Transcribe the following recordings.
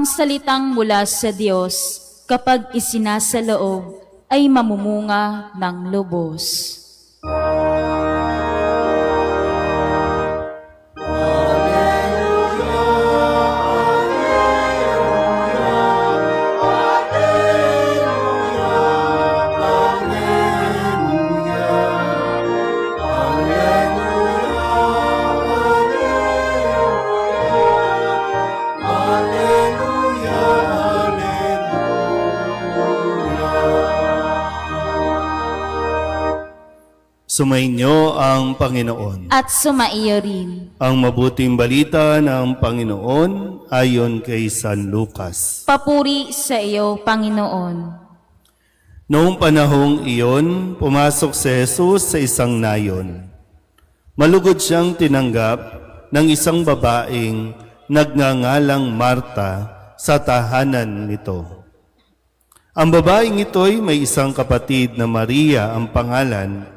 Ang salitang mula sa Diyos, kapag isinasaloob, ay mamumunga ng lubos. Sumainyo ang Panginoon. At sumaiyo rin. Ang mabuting balita ng Panginoon ayon kay San Lucas. Papuri sa iyo, Panginoon. Noong panahong iyon, pumasok si Jesus sa isang nayon. Malugod siyang tinanggap ng isang babaeng nagngangalang Marta sa tahanan nito. Ang babaeng ito'y may isang kapatid na Maria ang pangalan.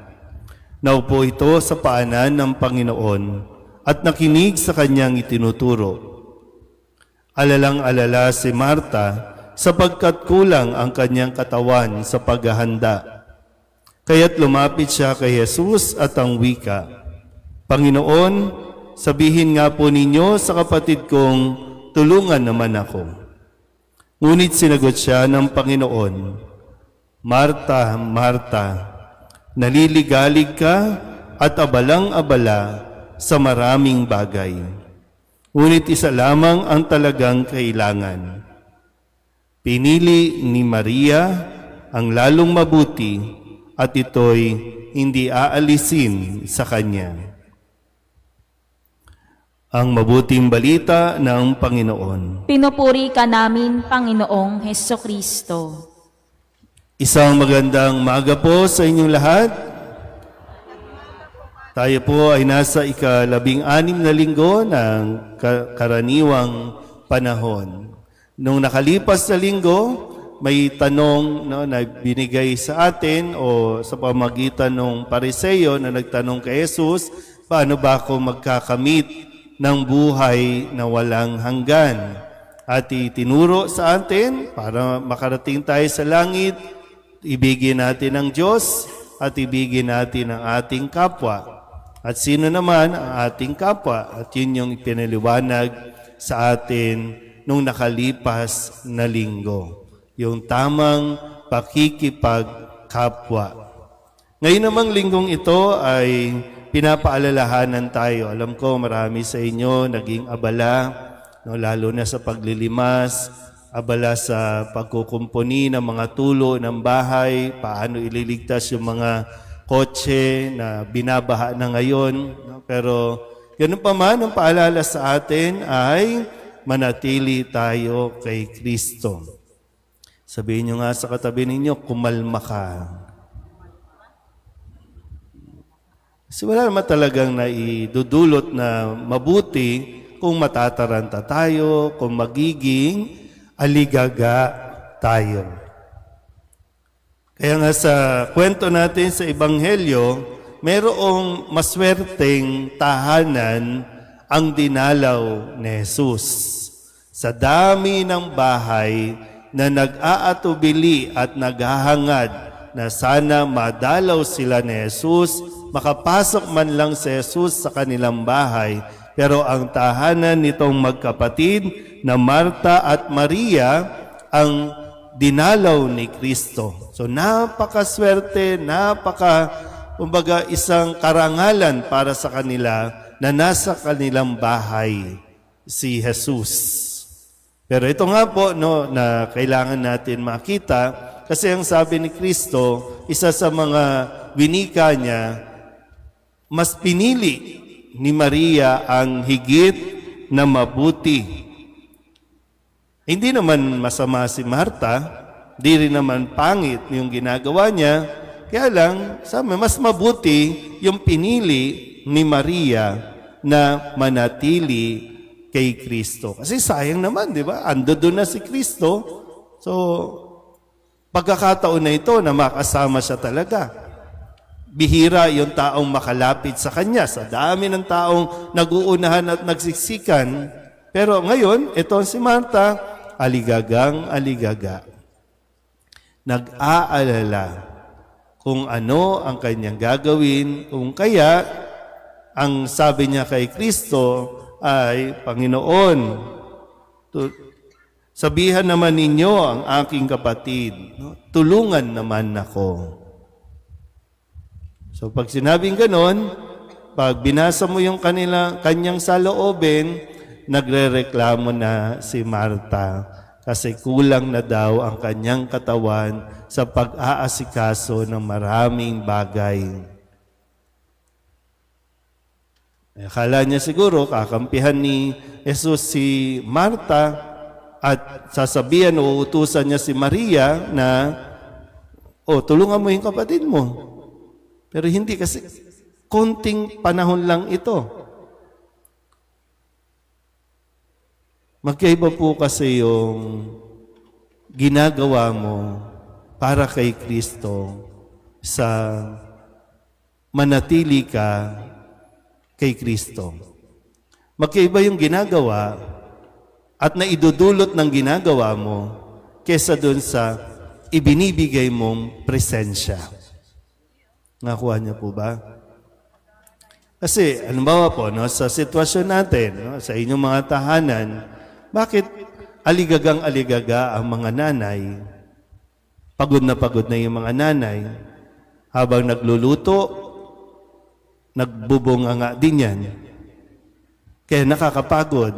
Naupo ito sa paanan ng Panginoon at nakinig sa kanyang itinuturo. Alalang-alala si Marta sapagkat kulang ang kanyang katawan sa paghahanda. Kaya't lumapit siya kay Jesus at ang wika, "Panginoon, sabihin nga po ninyo sa kapatid kong tulungan naman ako." Ngunit sinagot siya ng Panginoon, "Marta, Marta, naliligalig ka at abalang-abala sa maraming bagay. Ngunit isa lamang ang talagang kailangan. Pinili ni Maria ang lalong mabuti at ito'y hindi aalisin sa kanya." Ang mabuting balita ng Panginoon. Pinupuri ka namin, Panginoong Hesukristo. Isang magandang maaga po sa inyong lahat. Tayo po ay nasa ika-16 na linggo ng karaniwang panahon. Nung nakalipas na linggo, may tanong na binigay sa atin o sa pamagitan ng Pariseyo na nagtanong kay Jesus, paano ba ako magkakamit ng buhay na walang hanggan? At itinuro sa atin para makarating tayo sa langit, ibigin natin ang Diyos at ibigin natin ang ating kapwa. At sino naman ang ating kapwa? At yun yung pinaliwanag sa atin nung nakalipas na linggo. Yung tamang pakikipagkapwa. Ngayon namang linggong ito ay pinapaalalahanan tayo. Alam ko marami sa inyo naging abala, no, lalo na sa paglilimas, abala sa pagkukumpuni ng mga tulo ng bahay, paano ililigtas yung mga kotse na binabaha na ngayon. No? Pero ganun pa man, ang paalala sa atin ay manatili tayo kay Kristo. Sabihin nyo nga sa katabi ninyo, kumalma ka. Kasi wala naman talagang naidudulot na mabuti kung matataranta tayo, kung magiging aligaga tayo. Kaya nga sa kwento natin sa Ebanghelyo, mayroong maswerteng tahanan ang dinalaw ni Jesus. Sa dami ng bahay na nag-aatubili at naghahangad na sana madalaw sila ni Jesus, makapasok man lang si Jesus sa kanilang bahay. Pero ang tahanan nitong magkapatid na Marta at Maria ang dinalaw ni Kristo. So napakaswerte, kumbaga isang karangalan para sa kanila na nasa kanilang bahay si Jesus. Pero ito nga po na kailangan natin makita kasi ang sabi ni Kristo, isa sa mga winika niya, mas pinili ni Maria ang higit na mabuti. Hindi naman masama si Marta, di rin naman pangit yung ginagawa niya, kaya lang, sabi, mas mabuti yung pinili ni Maria na manatili kay Kristo. Kasi sayang naman, di ba? Ando doon na si Kristo. So, pagkakataon na ito na makasama siya talaga. Bihira yung taong makalapit sa Kanya. Sa dami ng taong nag-uunahan at nagsiksikan. Pero ngayon, ito si Marta, aligagang-aligaga. Nag-aalala kung ano ang kanyang gagawin, kung kaya ang sabi niya kay Kristo ay, Panginoon, sabihan naman ninyo ang aking kapatid, no? Tulungan naman ako. So pag sinabing ganon, pag binasa mo yung kanyang saloobin, nagrereklamo na si Marta kasi kulang na daw ang kanyang katawan sa pag-aasikaso ng maraming bagay. Akala niya siguro kakampihan ni Jesus si Marta at sasabihan o utusan niya si Maria na, tulungan mo yung kapatid mo. Pero hindi, kasi konting panahon lang ito. Magkaiba po kasi yung ginagawa mo para kay Kristo sa manatili ka kay Kristo. Magkaiba yung ginagawa at naidudulot ng ginagawa mo kesa dun sa ibinibigay mong presensya. Nakuha niyo po ba? Kasi, halimbawa po, no, sa sitwasyon natin, no, sa inyong mga tahanan, bakit aligagang-aligaga ang mga nanay? Pagod na yung mga nanay. Habang nagluluto, nagbubunganga din yan. Kaya nakakapagod.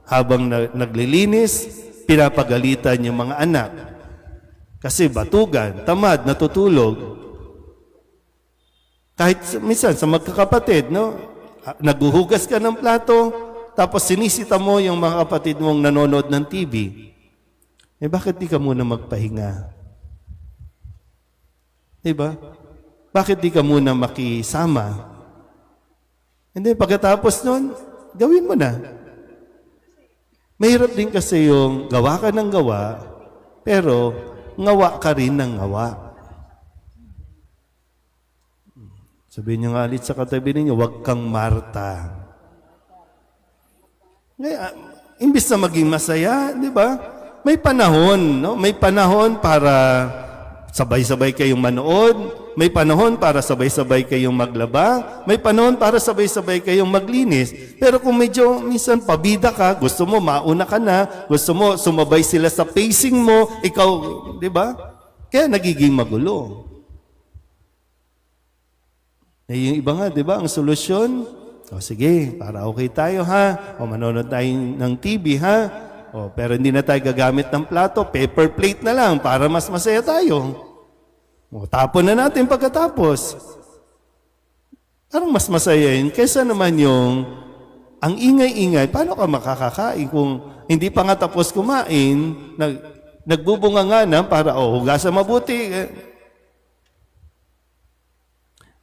Habang naglilinis, pinapagalitan yung mga anak. Kasi batugan, tamad, natutulog. Kahit minsan sa magkakapatid, no? Naghuhugas ka ng plato, tapos sinisita mo yung mga kapatid mong nanonood ng TV. Bakit di ka muna magpahinga? Diba? Bakit di ka muna makisama? Hindi, pagkatapos nun, gawin mo na. Mahirap din kasi yung gawa ka ng gawa, pero ngawa ka rin ng ngawa. Sabihin niyo nga ulit sa katabi ninyo, huwag kang Marta. Ngayon, imbis na maging masaya, di ba? May panahon, no? May panahon para sabay-sabay kayong manood, may panahon para sabay-sabay kayong maglaba, may panahon para sabay-sabay kayong maglinis. Pero kung medyo minsan pabida ka, gusto mo mauna ka na, gusto mo sumabay sila sa pacing mo, ikaw, di ba? Kaya nagiging magulo. Yung iba nga, di ba, ang solusyon, sige, para okay tayo ha, manonood tayo ng TV ha, pero hindi na tayo gagamit ng plato, paper plate na lang para mas masaya tayo. Tapon na natin pagkatapos. Parang mas masaya yun, kaysa naman yung, ang ingay-ingay, paano ka makakakain kung hindi pa nga tapos kumain, nagbubunga nga na para, hugasan mabuti,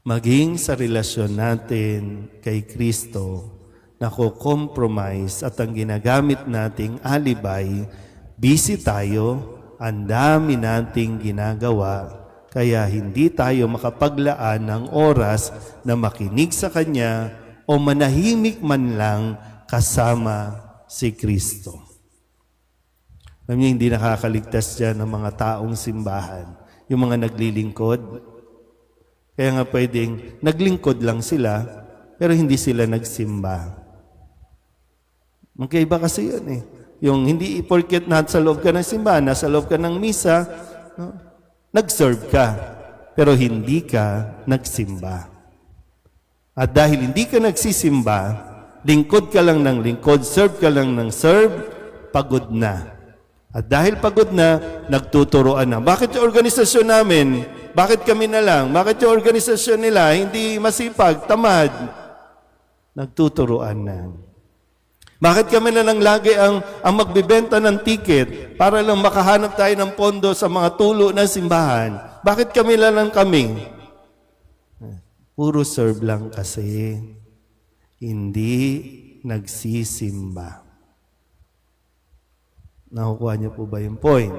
maging sa relasyon natin kay Kristo, nako-compromise at ang ginagamit nating alibay, busy tayo, ang dami nating ginagawa, kaya hindi tayo makapaglaan ng oras na makinig sa Kanya o manahimik man lang kasama si Kristo. Alam niyo, hindi nakakaligtas dyan ng mga taong simbahan, yung mga naglilingkod. Kaya nga pwedeng naglingkod lang sila, pero hindi sila nagsimba. Magkaiba kasi yun eh. Yung hindi porket nasa loob ka ng simbahan, nasa loob ka ng misa, no? Nag-serve ka, pero hindi ka nagsimba. At dahil hindi ka nagsisimba, lingkod ka lang ng lingkod, serve ka lang ng serve, pagod na. At dahil pagod na, nagtuturoan na. Bakit yung organisasyon namin, bakit kami na lang? Bakit yung organisasyon nila hindi masipag, tamad? Nagtuturuan na. Bakit kami na lang lagi ang magbibenta ng ticket para lang makahanap tayo ng pondo sa mga tulo ng simbahan? Bakit kami na lang kami? Puro serve lang kasi. Hindi nagsisimba. Nakukuha niyo po ba yung point?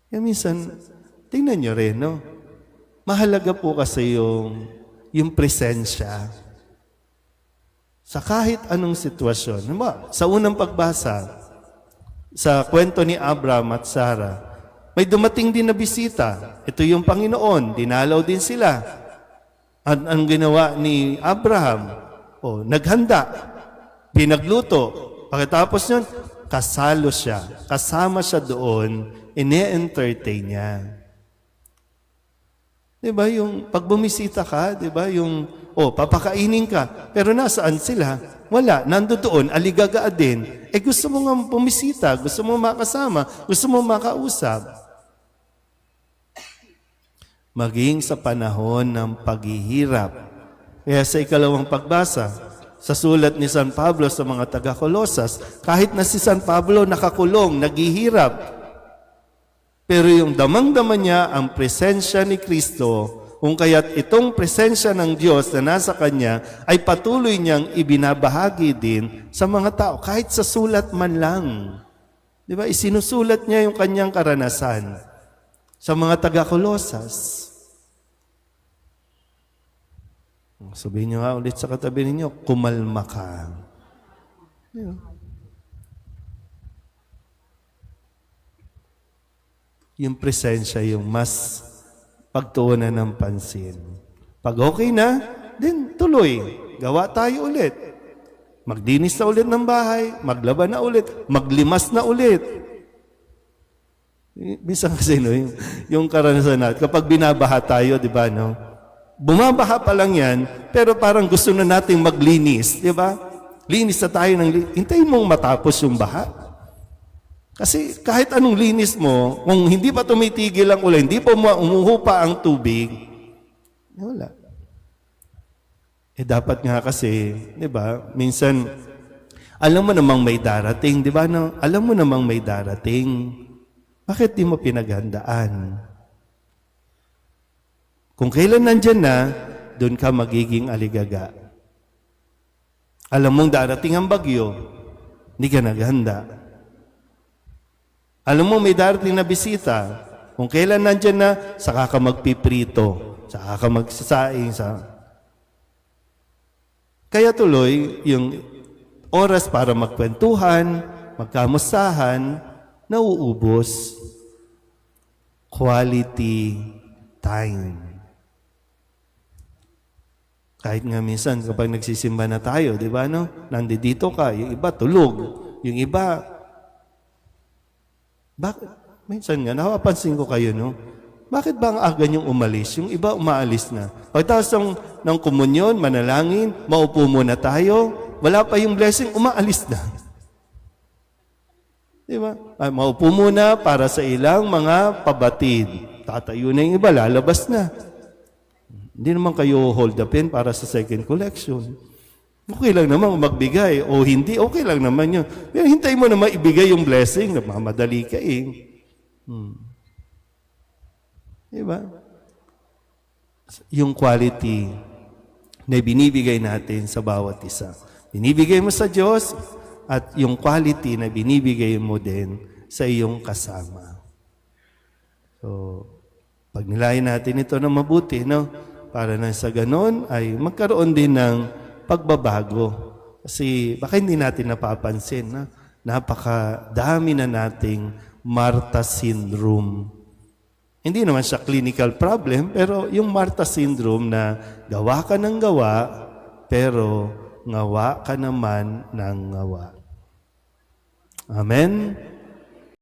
Kaya minsan, tingnan nyo rin, no? Mahalaga po kasi yung presensya sa kahit anong sitwasyon. Sa unang pagbasa, sa kwento ni Abraham at Sarah, may dumating din na bisita. Ito yung Panginoon, dinalaw din sila. At ang ginawa ni Abraham, naghanda, pinagluto. Pagkatapos nun, kasalo siya. Kasama siya doon, ine-entertain niya. Diba, yung pag bumisita ka, diba, yung, papakainin ka, pero nasaan sila? Wala, nandoon, aligaga din. Gusto mo nga bumisita, gusto mo makasama, gusto mo makausap. Maging sa panahon ng paghihirap. Kaya sa ikalawang pagbasa, sa sulat ni San Pablo sa mga taga-Kolosas, kahit na si San Pablo nakakulong, naghihirap, pero yung damang-dama niya ang presensya ni Kristo, kung kaya't itong presensya ng Diyos na nasa Kanya ay patuloy niyang ibinabahagi din sa mga tao, kahit sa sulat man lang. Di ba? Isinusulat niya yung Kanyang karanasan sa mga taga-Kolosas. Sabihin niyo nga ulit sa katabi ninyo, kumalma ka. Yung presensya yung mas pagtuunan ng pansin. Pag okay na, then tuloy. Gawa tayo ulit. Magdinis na ulit ng bahay, maglaban na ulit, maglimas na ulit. Minsan kasi, yung karanasan natin, kapag binabaha tayo, di ba, bumabaha pa lang yan, pero parang gusto na nating maglinis, di ba? Linis na tayo hintayin mong matapos yung baha. Kasi kahit anong linis mo, kung hindi pa tumitigil ang ulan, hindi pa umuhupa ang tubig, wala. Dapat nga kasi, di ba, minsan, alam mo namang may darating, di ba? Alam mo namang may darating. Bakit di mo pinaghandaan? Kung kailan nandyan na, doon ka magiging aligaga. Alam mong darating ang bagyo, hindi ka naghanda. Alam mo, may darating na bisita. Kung kailan nandyan na, saka ka magpiprito. Saka ka magsasaing. Kaya tuloy, yung oras para magkwentuhan, magkamustahan, nauubos. Quality time. Kahit nga minsan, kapag nagsisimba na tayo, di ba, nandito ka, yung iba tulog, yung iba, bakit? Minsan nga, napapansin ko kayo, bakit ba ang aga niyong umalis? Yung iba umaalis na. Pagkatapos ng komunyon, manalangin, maupo muna tayo, wala pa yung blessing, umaalis na. Di ba? Maupo muna para sa ilang mga pabatid. Tatayo na yung iba, lalabas na. Hindi naman kayo hold upin para sa second collection. Okay lang naman magbigay o hindi, okay lang naman yun. Pero hintay mo naman ibigay yung blessing, mamadali ka Diba? Yung quality na binibigay natin sa bawat isa. Binibigay mo sa Diyos at yung quality na binibigay mo din sa iyong kasama. So, pag nilayan natin ito na mabuti, para na sa ganon ay magkaroon din ng pagbabago. Kasi baka hindi natin napapansin, napakadami na nating Martha syndrome. Hindi naman siya clinical problem, pero yung Martha syndrome na gawa ka ng gawa, pero ngawa ka naman ng ngawa. Amen?